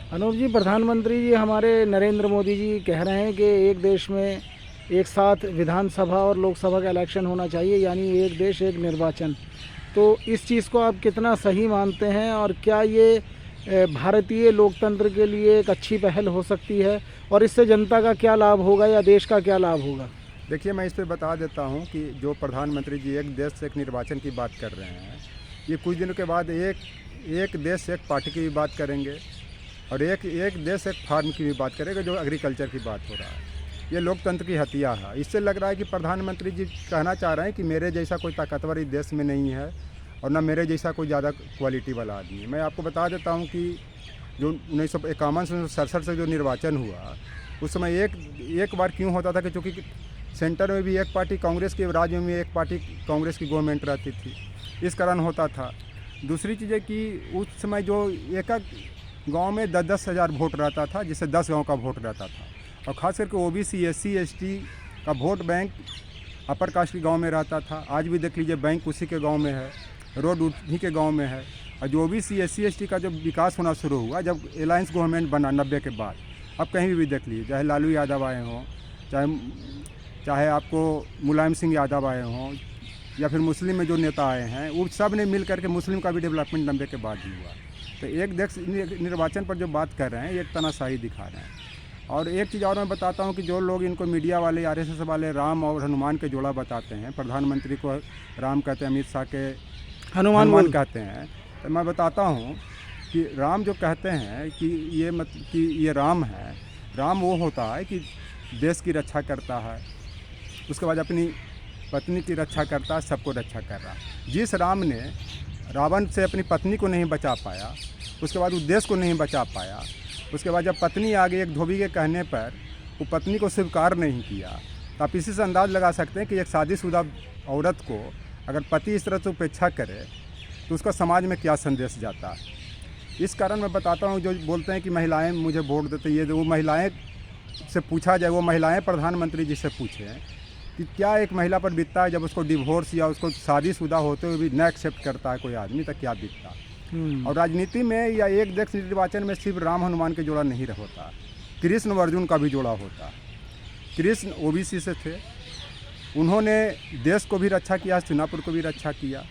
अनूप जी, प्रधानमंत्री जी हमारे नरेंद्र मोदी जी कह रहे हैं कि एक देश में एक साथ विधानसभा और लोकसभा का इलेक्शन होना चाहिए, यानी एक देश एक निर्वाचन। तो इस चीज़ को आप कितना सही मानते हैं और क्या ये भारतीय लोकतंत्र के लिए एक अच्छी पहल हो सकती है और इससे जनता का क्या लाभ होगा या देश का क्या लाभ होगा? देखिए, मैं इस पे बता देता हूँ कि जो प्रधानमंत्री जी एक देश से एक निर्वाचन की बात कर रहे हैं, ये कुछ दिनों के बाद एक देश से एक पार्टी की भी बात करेंगे और एक देश एक फार्म की भी बात करेंगे, जो एग्रीकल्चर की बात हो रहा है। ये लोकतंत्र की हत्या है। इससे लग रहा है कि प्रधानमंत्री जी कहना चाह रहे हैं कि मेरे जैसा कोई ताकतवर इस देश में नहीं है और ना मेरे जैसा कोई ज़्यादा क्वालिटी वाला आदमी है। मैं आपको बता देता हूँ कि जो 1951 से जो निर्वाचन हुआ, उस समय एक बार क्यों होता था कि चूँकि सेंटर में भी एक पार्टी कांग्रेस की, राज्य में एक पार्टी कांग्रेस की गवर्नमेंट रहती थी, इस कारण होता था। दूसरी चीज़ है कि उस समय जो एक गांव में 10-10 हज़ार वोट रहता था, जिससे 10 गांव का वोट रहता था, और ख़ास करके ओबीसी SC ST का वोट बैंक अपर कास्ट के गांव में रहता था। आज भी देख लीजिए, बैंक उसी के गांव में है, रोड उन्हीं के गांव में है। और जो ओबीसी SC ST का जब विकास होना शुरू हुआ, जब अलायंस गवर्नमेंट बना 90 के बाद, अब कहीं भी देख लीजिए, चाहे लालू यादव आए हों, चाहे आपको मुलायम सिंह यादव आए हों, या फिर मुस्लिम में जो नेता आए हैं, वो सब ने मिल करके मुस्लिम का भी डेवलपमेंट 90 के बाद ही हुआ। तो एक देश निर्वाचन पर जो बात कर रहे हैं, एक तानाशाही दिखा रहे हैं। और एक चीज़ और मैं बताता हूँ कि जो लोग इनको मीडिया वाले, RSS वाले राम और हनुमान के जोड़ा बताते हैं, प्रधानमंत्री को राम कहते हैं, अमित शाह के हनुमान कहते हैं, तो मैं बताता हूँ कि राम जो कहते हैं कि ये राम है, राम वो होता है कि देश की रक्षा करता है, उसके बाद अपनी पत्नी की रक्षा करता है, सबको रक्षा कर रहा है। जिस राम ने रावण से अपनी पत्नी को नहीं बचा पाया, उसके बाद उस देश को नहीं बचा पाया, उसके बाद जब पत्नी आ गई एक धोबी के कहने पर, वो पत्नी को स्वीकार नहीं किया, तो आप इसी से अंदाज़ लगा सकते हैं कि एक शादीशुदा औरत को अगर पति इस तरह से उपेक्षा करे तो उसका समाज में क्या संदेश जाता है। इस कारण मैं बताता हूँ, जो बोलते हैं कि महिलाएं मुझे वोट देते, ये वो महिलाएं से पूछा जाए, वो महिलाएं प्रधानमंत्री जी से पूछें कि क्या एक महिला पर बीतता है जब उसको डिवोर्स या उसको शादीशुदा होते हुए भी न एक्सेप्ट करता है कोई आदमी, तक क्या बीतता है। और राजनीति में या एक देश निर्वाचन में सिर्फ राम हनुमान के जोड़ा नहीं होता, कृष्ण अर्जुन का भी जोड़ा होता। कृष्ण ओबीसी से थे, उन्होंने देश को भी रक्षा किया, हस्तिनापुर को भी रक्षा किया,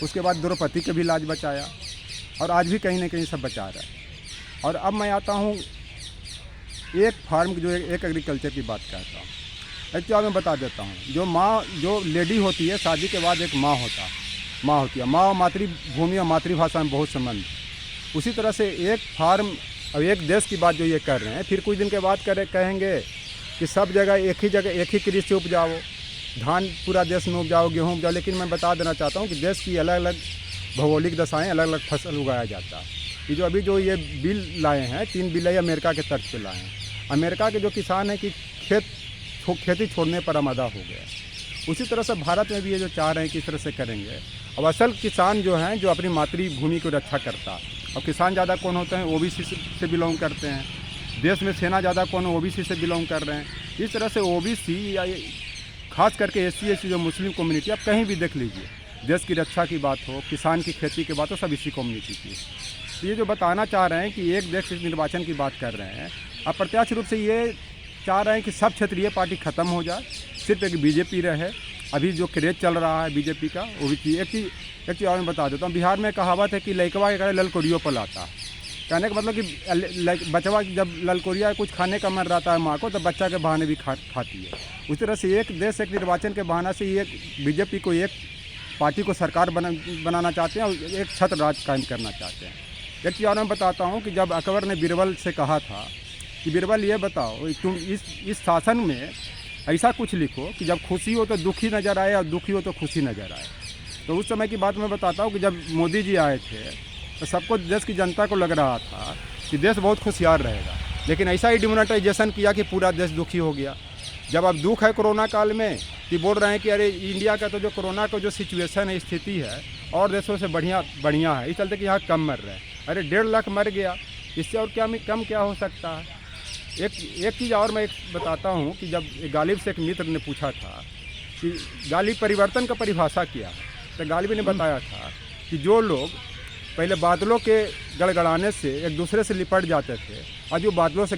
उसके बाद द्रौपदी के भी लाज बचाया, और आज भी कहीं ना कहीं सब बचा रहा है। और अब मैं आता हूँ एक फार्म की, जो एक एग्रीकल्चर की बात करता हूँ। अच्छा, मैं बता देता हूँ, जो लेडी होती है, शादी के बाद एक माँ होती है। माँ मातृभूमि और मातृभाषा में बहुत संबंध। उसी तरह से एक फार्म और एक देश की बात जो ये कर रहे हैं, फिर कुछ दिन के बाद कहेंगे कि सब जगह एक ही कृषि उपजाओ, धान पूरा देश में उपजाओ, गेहूँ उपजाओ। लेकिन मैं बता देना चाहता हूँ कि देश की अलग अलग भौगोलिक दशाएँ, अलग अलग फसल उगाया जाता है। ये जो अभी जो ये बिल लाए हैं, 3 बिल अमेरिका के तर्ज पे लाए हैं। अमेरिका के जो किसान हैं कि खेती छोड़ने पर आमादा हो गया, उसी तरह से भारत में भी ये जो चाह रहे हैं कि इस तरह से करेंगे। अब असल किसान जो हैं, जो अपनी मातृभूमि को रक्षा करता, और किसान ज़्यादा कौन होते हैं, ओबीसी से बिलोंग करते हैं। देश में सेना ज़्यादा कौन, ओबीसी से बिलोंग कर रहे हैं। इस तरह से ओबीसी या खास करके SC ST जो मुस्लिम कम्युनिटी, आप कहीं भी देख लीजिए, देश की रक्षा की बात हो, किसान की खेती की बात हो, सब इसी कम्युनिटी की। तो ये जो बताना चाह रहे हैं कि एक देश निर्वाचन की बात कर रहे हैं, अब प्रत्यक्ष रूप से ये चाह रहे हैं कि सब क्षेत्रीय पार्टी ख़त्म हो जाए, सिर्फ एक बीजेपी रहे। अभी जो क्रेज चल रहा है बीजेपी का, वो भी एक चीज़ और मैं बता देता हूँ। बिहार में कहावत है कि लइकवा के करे ललकोरियो पर लाता है। कहने का मतलब कि बचवा जब ललकोरिया कुछ खाने का मन रहता है माँ को, तो बच्चा के बहाने भी खाती है। उस तरह से एक देश एक निर्वाचन के बहाना से ये बीजेपी को एक पार्टी को सरकार बनाना चाहते हैं और एक छत्र राज कायम करना चाहते हैं। एक चीज़ और मैं बताता हूँ कि जब अकबर ने बीरबल से कहा था कि बीरबल ये बताओ, तुम इस शासन में ऐसा कुछ लिखो कि जब खुशी हो तो दुखी नज़र आए और दुखी हो तो खुशी नज़र आए। तो उस समय की बात मैं बताता हूँ कि जब मोदी जी आए थे, तो सबको, देश की जनता को लग रहा था कि देश बहुत खुशहाल रहेगा, लेकिन ऐसा ही डिमोनेटाइजेशन किया कि पूरा देश दुखी हो गया। जब अब दुख है कोरोना काल में, तो बोल रहे हैं कि अरे इंडिया का तो जो कोरोना का जो सिचुएशन है, स्थिति है, और देशों से बढ़िया है, इस चलते कि यहाँ कम मर रहे हैं। अरे 1.5 लाख मर गया, इससे और कम क्या हो सकता है। एक चीज़ और मैं बताता हूँ कि जब गालिब से एक मित्र ने पूछा था कि गालिब परिवर्तन का परिभाषा क्या है, तो गालिब ने बताया था कि जो लोग पहले बादलों के गड़गड़ाने से एक दूसरे से लिपट जाते थे, आज वो बादलों से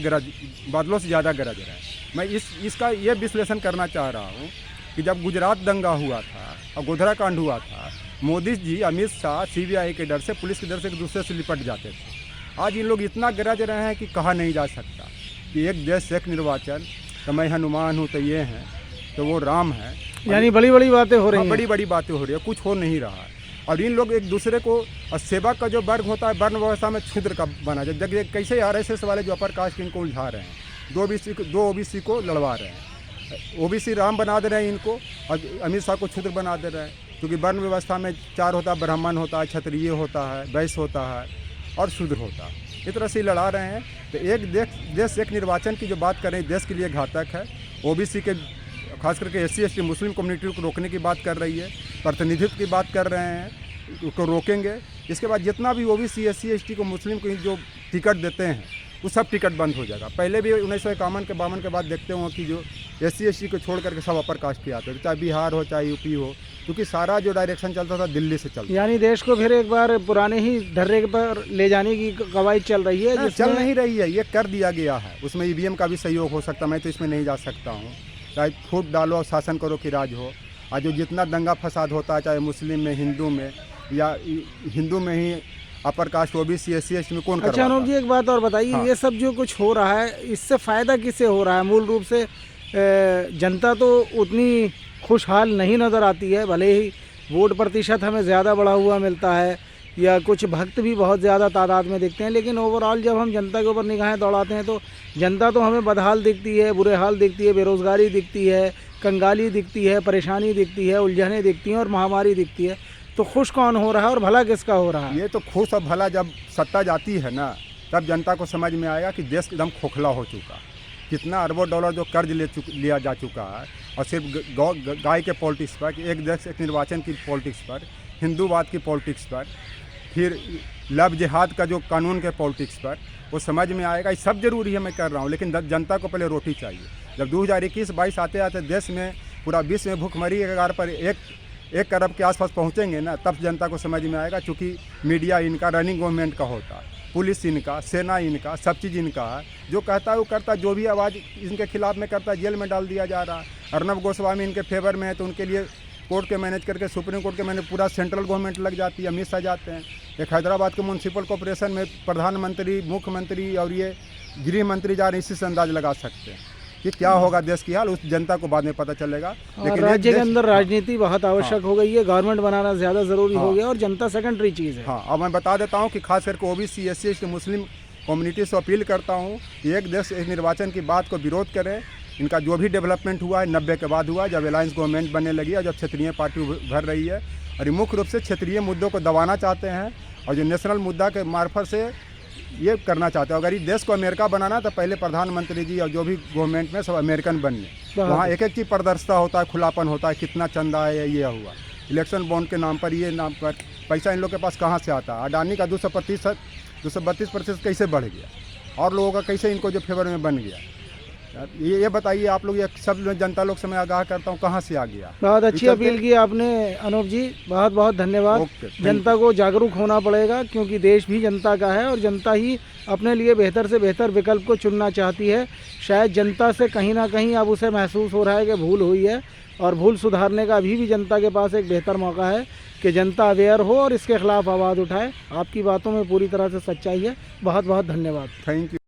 ज़्यादा गरज रहे हैं। मैं इसका ये विश्लेषण करना चाह रहा हूँ कि जब गुजरात दंगा हुआ था और गोधरा कांड हुआ था, मोदी जी, अमित शाह CBI के डर से, पुलिस के डर से एक दूसरे से लिपट जाते थे। आज इन लोग इतना गरज रहे हैं कि कहा नहीं जा सकता कि एक देश एक निर्वाचन, तो मैं हनुमान हूँ तो ये हैं, तो वो राम है, यानी बड़ी बड़ी बातें हो रही हैं। बड़ी बड़ी बातें हो रही है, कुछ हो नहीं रहा है। और इन लोग एक दूसरे को, और सेवा का जो वर्ग होता है वर्ण व्यवस्था में क्षुद्र का बना जाए। जब कैसे RSS वाले जो अपर कास्ट इनको उलझा रहे हैं, दो OBC को लड़वा रहे हैं, OBC राम बना दे रहे हैं इनको, और अमित शाह को क्षुद्र बना दे रहे हैं। क्योंकि वर्ण व्यवस्था में 4 होता है, ब्राह्मण होता है, क्षत्रिय होता है, वैश्य होता है और शूद्र होता है। इस तरह से लड़ा रहे हैं। तो एक देश एक निर्वाचन की जो बात कर रहे हैं, देश के लिए घातक है। OBC के खास करके SC ST मुस्लिम कम्युनिटी को रोकने की बात कर रही है, प्रतिनिधित्व की बात कर रहे हैं, उसको रोकेंगे। इसके बाद जितना भी OBC SC ST को मुस्लिम को जो टिकट देते हैं वो सब टिकट बंद हो जाएगा। पहले भी 1951-52 के बाद देखते हो कि जो SC ST को छोड़ करके सब अपर कास्ट के आते थे, चाहे बिहार हो चाहे UP हो, क्योंकि सारा जो डायरेक्शन चलता था दिल्ली से चलता। यानी देश को फिर एक बार पुराने ही ढर्रे पर ले जाने की कवायद चल रही है। चल नहीं रही है, ये कर दिया गया है। उसमें EVM का भी सहयोग हो सकता, मैं तो इसमें नहीं जा सकता हूँ। चाहे फूट डालो और शासन करो कि राज हो। आज जो जितना दंगा फसाद होता है, चाहे मुस्लिम में, हिंदू में, या हिंदू में ही upper caste OBC SC ST में कौन करवाता है? अच्छा अनूप जी, एक बात और बताइए, हाँ। ये सब जो कुछ हो रहा है, इससे फ़ायदा किससे हो रहा है? मूल रूप से जनता तो उतनी खुशहाल नहीं नज़र आती है, भले ही वोट प्रतिशत हमें ज़्यादा बढ़ा हुआ मिलता है या कुछ भक्त भी बहुत ज़्यादा तादाद में दिखते हैं, लेकिन ओवरऑल जब हम जनता के ऊपर निगाहें दौड़ाते हैं तो जनता तो हमें बदहाल दिखती है, बुरे हाल दिखती है, बेरोज़गारी दिखती है, कंगाली दिखती है, परेशानी दिखती है, उलझनें दिखती हैं और महामारी दिखती है। तो खुश कौन हो रहा है और भला किसका हो रहा है? ये तो खुश और भला जब सत्ता जाती है ना, तब जनता को समझ में आएगा कि देश एकदम खोखला हो चुका। कितना अरबों डॉलर जो कर्ज लिया जा चुका है, और सिर्फ गाय के पॉलिटिक्स पर, एक देश एक निर्वाचन की पॉलिटिक्स पर, हिंदूवाद की पॉलिटिक्स पर, फिर लव जिहाद का जो कानून के पॉलिटिक्स पर, वो समझ में आएगा। ये सब जरूरी है, मैं कर रहा हूँ, लेकिन जनता को पहले रोटी चाहिए। जब 2021-22 आते आते देश में, पूरा विश्व में भूखमरी के कगार पर 1 अरब के आसपास पहुँचेंगे ना, तब जनता को समझ में आएगा। चूँकि मीडिया इनका, रनिंग गवर्नमेंट का होता है, पुलिस इनका, सेना इनका, सब चीज़ इनका है। जो कहता है वो करता है, जो भी आवाज़ इनके खिलाफ में करता है जेल में डाल दिया जा रहा है। अर्नब गोस्वामी इनके फेवर में है, तो उनके लिए कोर्ट के मैनेज करके, सुप्रीम कोर्ट के मैनेज पूरा सेंट्रल गवर्नमेंट लग जाती है, अमित शाह जाते हैं। एक हैदराबाद के म्यूनसिपल कॉर्पोरेशन में प्रधानमंत्री, मुख्यमंत्री और ये गृह मंत्री जा रहे हैं, इसी से अंदाज लगा सकते हैं कि क्या होगा देश की हाल। उस जनता को बाद में पता चलेगा। लेकिन राज्य के अंदर राजनीति बहुत आवश्यक हो गई है, गवर्नमेंट बनाना ज़्यादा ज़रूरी हो गया और जनता सेकेंडरी चीज़ है। हाँ, अब मैं बता देता हूँ कि खास करके OBC SC ST Muslim community से अपील करता हूँ कि एक देश एक निर्वाचन की बात को विरोध करें। इनका जो भी डेवलपमेंट हुआ है 90 के बाद हुआ, जब अलायंस गवर्नमेंट बनने लगी और जब क्षेत्रीय पार्टी उभर रही है, और ये मुख्य रूप से क्षेत्रीय मुद्दों को दबाना चाहते हैं, और जो नेशनल मुद्दा के मार्फत से ये करना चाहते हैं। अगर इस देश को अमेरिका बनाना तो पहले प्रधानमंत्री जी और जो भी गवर्नमेंट में सब अमेरिकन बनिए। वहाँ एक एक चीज़ प्रदर्शिता होता है, खुलापन होता है, कितना चंदा है, ये हुआ इलेक्शन बॉन्ड के नाम पर, ये नाम पर पैसा इन लोग के पास कहाँ से आता है? अडानी का 232% कैसे बढ़ गया, और लोगों का कैसे इनको जो फेवर में बन गया? ये बताइए आप लोग। ये सब जनता लोग से मैं आगाह करता हूँ, कहाँ से आ गया? बहुत अच्छी अपील की आपने अनूप जी, बहुत बहुत धन्यवाद। जनता को जागरूक होना पड़ेगा, क्योंकि देश भी जनता का है और जनता ही अपने लिए बेहतर से बेहतर विकल्प को चुनना चाहती है। शायद जनता से कहीं ना कहीं अब उसे महसूस हो रहा है कि भूल हुई है, और भूल सुधारने का अभी भी जनता के पास एक बेहतर मौका है कि जनता अवेयर हो और इसके खिलाफ आवाज़ उठाए। आपकी बातों में पूरी तरह से सच्चाई है। बहुत बहुत धन्यवाद। Thank you.